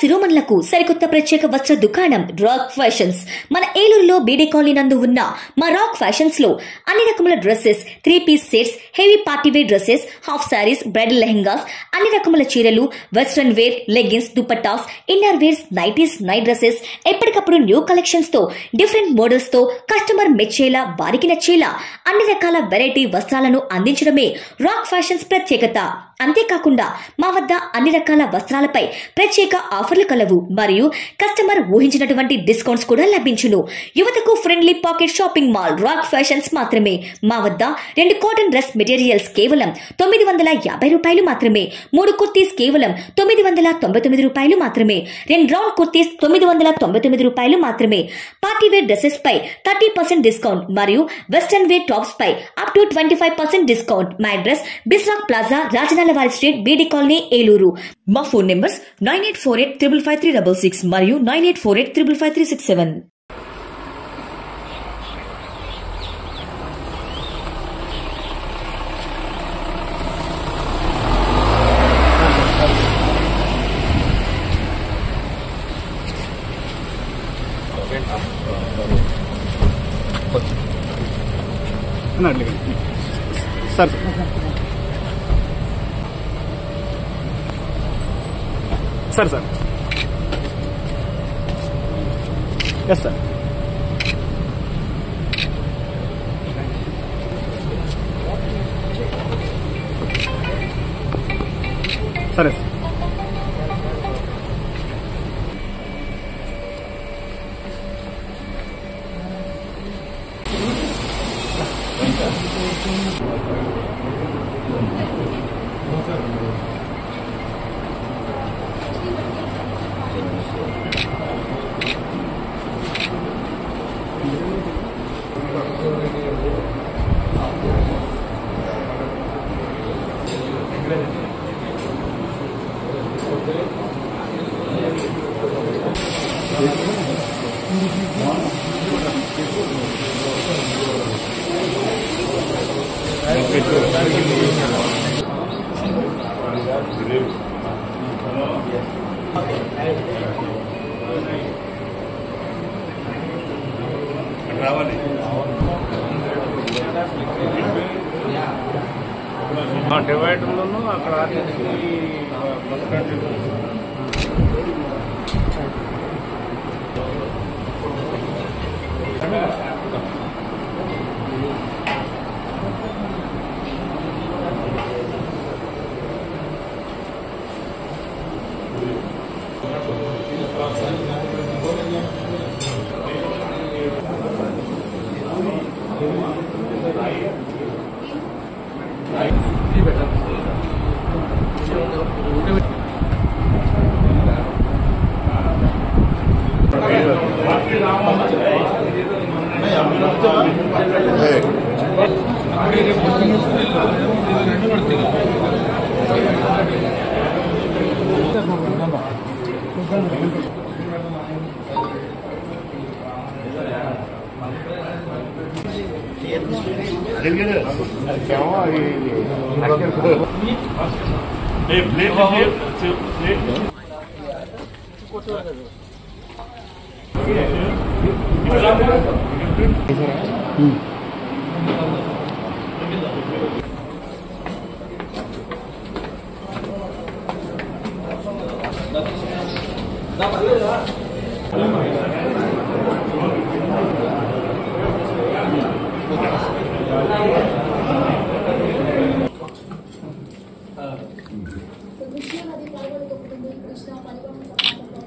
శిరోమణులకు సరికొత్త ప్రత్యేక వస్త్ర దుకాణం రాక్ ఫ్యాషన్స్. మన ఏలూరులో బీడీ కాలనీ నందు ఉన్న మా రాక్ ఫ్యాషన్స్ లో అన్ని రకముల dresses, 3-piece sets, heavy party wear dresses, half saris, bridal lehengas, అన్ని రకముల చీరలు, western wear, leggings, dupattas, inner wears, nighties, night dresses, ఎప్పటికప్పుడు న్యూ కలెక్షన్స్ తో, డిఫరెంట్ మోడల్స్ తో కస్టమర్ మెచ్చేలా, వారికి నచ్చేలా అన్ని రకాల వెరైటీ వస్త్రాలను అందించడమే రాక్ ఫ్యాషన్స్ ప్రత్యేకత. అంతేకాకుండా మా వద్ద అన్ని రకాల వస్త్రాలపై ప్రత్యేక ఆఫర్లు కలవు మరియు కస్టమర్ ఊహించినటువంటి డిస్కౌంట్స్ కూడా లభించును. యువతకు friendly pocket shopping mall rock fashions మాత్రమే. మా వద్ద 2 కాటన్ డ్రెస్ మెటీరియల్స్ కేవలం 950 రూపాయలు మాత్రమే, 3 కుర్తీస్ కేవలం 999 రూపాయలు మాత్రమే, 2 రౌండ్ కుర్తీస్ 999 రూపాయలు మాత్రమే. పార్టీవేర్ డ్రెస్సెస్ పై 30% డిస్కౌంట్ మరియు వెస్టర్న్ వేర్ టాప్స్ పై up to 25% discount. My address బిస్రాక్ plaza, Rajanalavari street, BD colony, Eluru. మా ఫోన్ నెంబర్స్ 9848555366 మరియు 9848555367. Sir sir sir yes sir sir yes డివైడర్లను అక్కడ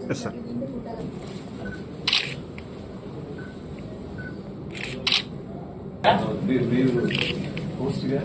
yes sir post ga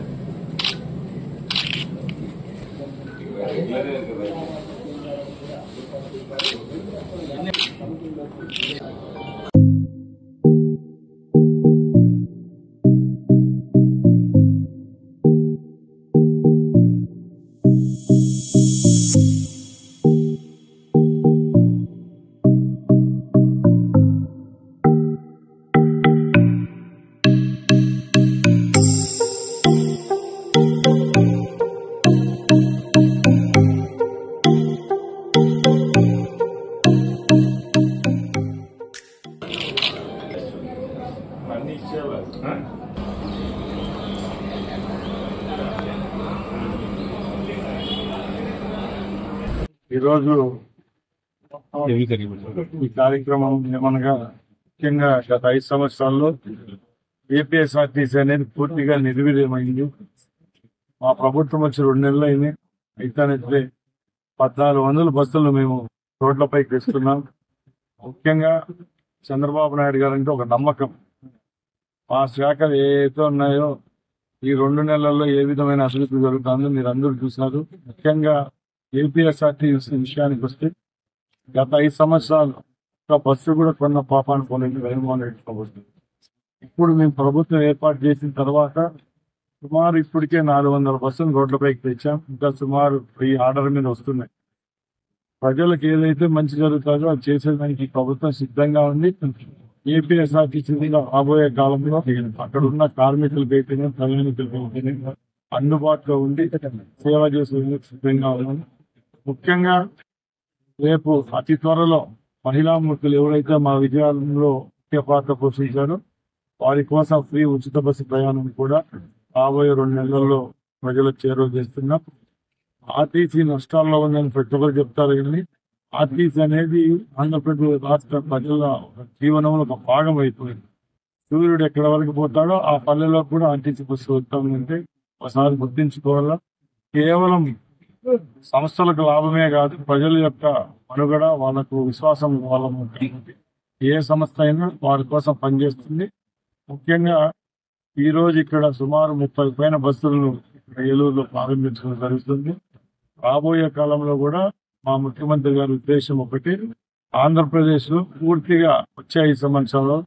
ఈరోజు ఈ కార్యక్రమం ఏమనగా ముఖ్యంగా గత 5 సంవత్సరాల్లో ఏపీఎస్ఆర్టీసీ అనేది పూర్తిగా నిర్వీర్యమైంది. మా ప్రభుత్వం వచ్చి 2 నెలలు అయింది. అయితే 1400 బస్సులు మేము రోడ్లపైకి తెస్తున్నాం. ముఖ్యంగా చంద్రబాబు నాయుడు గారంటే ఒక నమ్మకం. మా శాఖలు ఏవైతే ఉన్నాయో ఈ 2 నెలల్లో ఏ విధమైన అభివృద్ధి జరుగుతుందో మీరు అందరూ చూసినారు. ముఖ్యంగా ఏపీఎస్ఆర్టీసీ విషయానికి వస్తే గత 5 సంవత్సరాలు ఒక బస్సు కూడా కొన్న పాపాన్ని పోలేదు జగన్మోహన్ రెడ్డి ప్రభుత్వం. ఇప్పుడు మేము ప్రభుత్వం ఏర్పాటు చేసిన తర్వాత సుమారు ఇప్పటికే 400 బస్సులు రోడ్లపైకి తెచ్చాం. ఇంకా సుమారు 1000 ఆర్డర్ మీద వస్తున్నాయి. ప్రజలకు ఏదైతే మంచి జరుగుతుందో అది చేసేదానికి ప్రభుత్వం సిద్ధంగా ఉంది. ఏపీఎస్ఆర్టీసీ రాబోయే కాలంలో అక్కడ ఉన్న కార్మికులకు అయితేనే ప్రయాణికులకు అయితేనే అందుబాటులో ఉండి సేవ చేసేందుకు సిద్ధంగా ఉన్నాం. ముఖ్యంగా రేపు అతి త్వరలో మహిళామూర్తులు ఎవరైతే మా విజయాలలో ముఖ్య పాత్ర పోషించారో వారి కోసం ఫ్రీ ఉచిత బస్సు ప్రయాణం కూడా రాబోయే 2 నెలల్లో ప్రజలకు చేరువ చేస్తున్నాం. ఆర్టీసీ నష్టాల్లో ఉందని ప్రతి ఒక్కరు చెప్తారు కానీ ఆర్టీసీ అనేది ఆంధ్రప్రదేశ్ రాష్ట్ర ప్రజల జీవనంలో ఒక భాగం అయిపోయింది. సూర్యుడు ఎక్కడ వరకు పోతాడో ఆ పల్లెలో కూడా ఆర్టీసీ బస్సు వస్తామంటే ఒకసారి గుర్తించుకోవాలా. కేవలం సంస్థలకు లాభమే కాదు, ప్రజల యొక్క మనుగడ, వాళ్ళకు విశ్వాసం, వాళ్ళ ఏ సంస్థ అయినా వారి కోసం పనిచేస్తుంది. ముఖ్యంగా ఈ రోజు ఇక్కడ సుమారు 30 పైన బస్సులను ఏలూరులో ప్రారంభించడం జరుగుతుంది. రాబోయే కాలంలో కూడా మా ముఖ్యమంత్రి గారి ఉద్దేశం ఒకటి, ఆంధ్రప్రదేశ్ లో పూర్తిగా వచ్చే 5 సంవత్సరాల్లో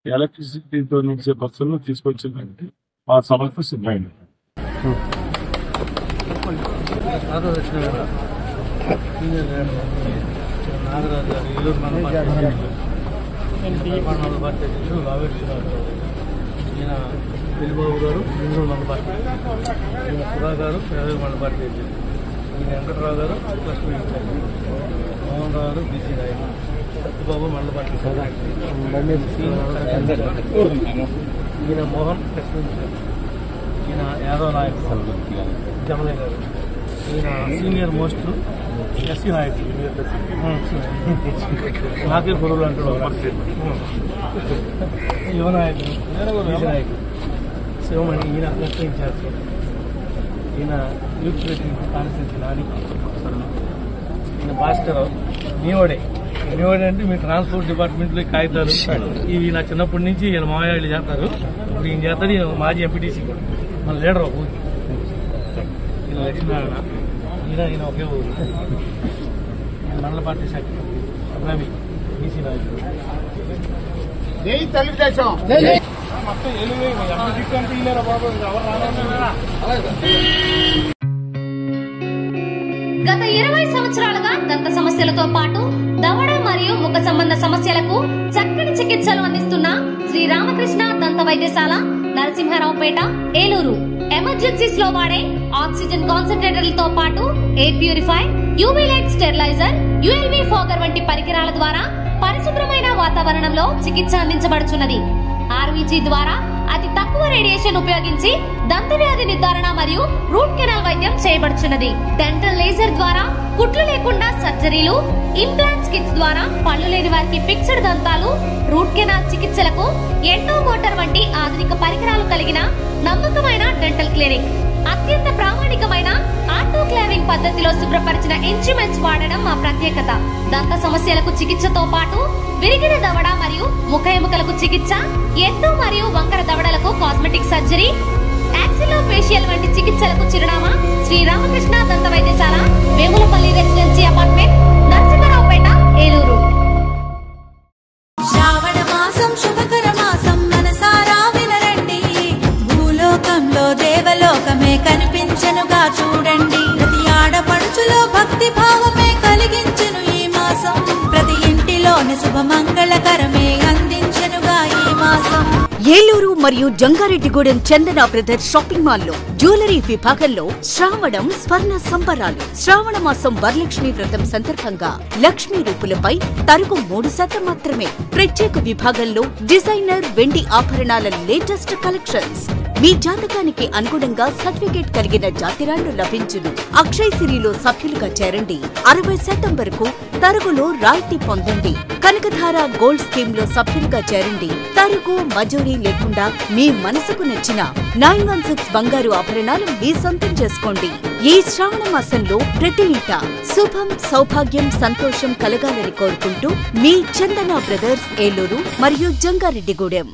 ఎలక్ట్రిసిటీతో నడిచే బస్సులను తీసుకొచ్చిందంటే మా సంస్థ సిద్ధమైంది. ఈయన పెళ్లిబాబు గారు 300 మంది పార్టీ, ఈయన సుధా గారు 20 మంది పార్టీ, ఈయన వెంకటరావు గారు లక్ష్మీ మోహన్ రావు గారు బీసీ నాయకులు, సత్యబాబు మండల పార్టీ, ఈయన మోహన్ లక్ష్మీ, ఈయన యాదవ్ నాయకులు జమలయ్య గారు, ఈయన సీనియర్ మోస్ట్ ఎస్సీ నాయకులు, నాకే గొడవలు అంటాడు యువ నాయకులు, బీసీ నాయకులు శివమణి, ఈయన ప్లస్ ఇన్ఛార్జ్, ఈయన యూత్ ప్రెసిడెంట్ కాన్స్టిట్యూన్సీ నాని, ఈయన భాస్కర్ నీవడే అంటే మీ ట్రాన్స్పోర్ట్ డిపార్ట్మెంట్లో కాగితాలు ఇవి నా చిన్నప్పటి నుంచి ఈయన మామయ్య చేస్తారు. ఇప్పుడు ఈయన చేస్తారు. ఈయన మాజీ ఎంపీటీసీ మన లీడర్ ఒక ఊరికి, ఈయన లక్ష్మీనారాయణ, ఈయన ఒకే ఊరు, ఈయన మండల పార్టీ సెక్రటరీ రవి బీసీ నాయకులు. మొత్తం గత 20 సంవత్సరాలుగా దంత సమస్యలతో పాటు దవడ మరియు ముఖ సంబంధ సమస్యలకు చక్కని చికిత్సలు అందిస్తున్న శ్రీ రామకృష్ణ దంత వైద్యశాల, నరసింహారావుపేట, ఏలూరు. ఎమర్జెన్సీస్ లో వాడే ఆక్సిజన్ కాన్సంట్రేటర్లతో పాటు air purifier, UV light steriliser, ULV fogger వంటి పరికరాల ద్వారా పరిశుభ్రమైన వాతావరణంలో చికిత్స అందించబడుచున్నది. ఆర్వీజీ ద్వారా అతి తక్కువ రేడియేషన్ ఉపయోగించి దంత వ్యాధి నిర్ధారణ మరియు రూట్ కెనాల్ వైద్యం చేయబడుచున్నది. డెంటల్ లేజర్ ద్వారా కుట్లు లేకుండా సర్జరీలు, ఇంప్లాంట్స్ కిట్స్ ద్వారా పళ్ళు లేని వారికి ఫిక్స్డ్ దంతాలు, రూట్ కెనాల్ చికిత్సలకు ఎండో మోటార్ వంటి ఆధునిక పరికరాలు కలిగిన నమ్మకమైన డెంటల్ క్లినిక్. అత్యంత ప్రామాణికమైన ఆటోక్లావింగ్ పద్ధతిలో శుభ్రపరిచిన ఇన్స్ట్రుమెంట్స్ వాడడం మా ప్రత్యేకత. దంత సమస్యలకు చికిత్సతో పాటు విరిగిన దవడ మరియు ముఖ ఎముకలకు చికిత్స, ఎత్తు మరియు వంకర దవడలకు కాస్మెటిక్ సర్జరీ, యాక్సిలో ఫేషియల్ వంటి చికిత్సలకు చిరునామా శ్రీ రామకృష్ణ దంత వైద్యశాల, వేములపల్లి రెసిడెన్సీ అపార్ట్మెంట్, నరసింహారావుపేట, ఏలూరు. శ్రావణ మాసం శుభకర మాసం మనసారా వినరండి, భూలోకంలో దేవలోకమే కనిపించనుగా చూడండి. ప్రతి ఆడపడుచులో భక్తి భావమే కలిగించెను ఈ మాసం, ప్రతి ఇంటిలోని శుభ మంగళకరమే అందించెనుగా ఈ మాసం. ఏలూరు మరియు జంగారెడ్డిగూడెం చందన బ్రదర్స్ షాపింగ్ మాల్లో జ్యువెలరీ విభాగంలో శ్రావణం స్వర్ణ సంబరాలు. శ్రావణ మాసం వరలక్ష్మి వ్రతం సందర్భంగా లక్ష్మీ రూపులపై తరుగు 3% మాత్రమే. ప్రత్యేక విభాగంలో డిజైనర్ వెండి ఆభరణాల లేటెస్ట్ కలెక్షన్స్. మీ జాతకానికి అనుగుణంగా సర్టిఫికేట్ కలిగిన జాతిరాళ్లు లభించును. అక్షయ్ సిరిలో సభ్యులుగా చేరండి. 60% వరకు తరుగులో రాయితీ పొందండి. కనకధార గోల్డ్ స్కీమ్ లో సభ్యులుగా చేరండి. తరుగు మజూరీ లేకుండా మీ మనసుకు నచ్చిన 916 బంగారు ఆభరణాలు మీ సొంతం చేసుకోండి. ఈ శ్రావణ మాసంలో ప్రతి ఇంట శుభం, సౌభాగ్యం, సంతోషం కలగాలని కోరుకుంటూ మీ చందన బ్రదర్స్, ఏలూరు మరియు జంగారెడ్డిగూడెం.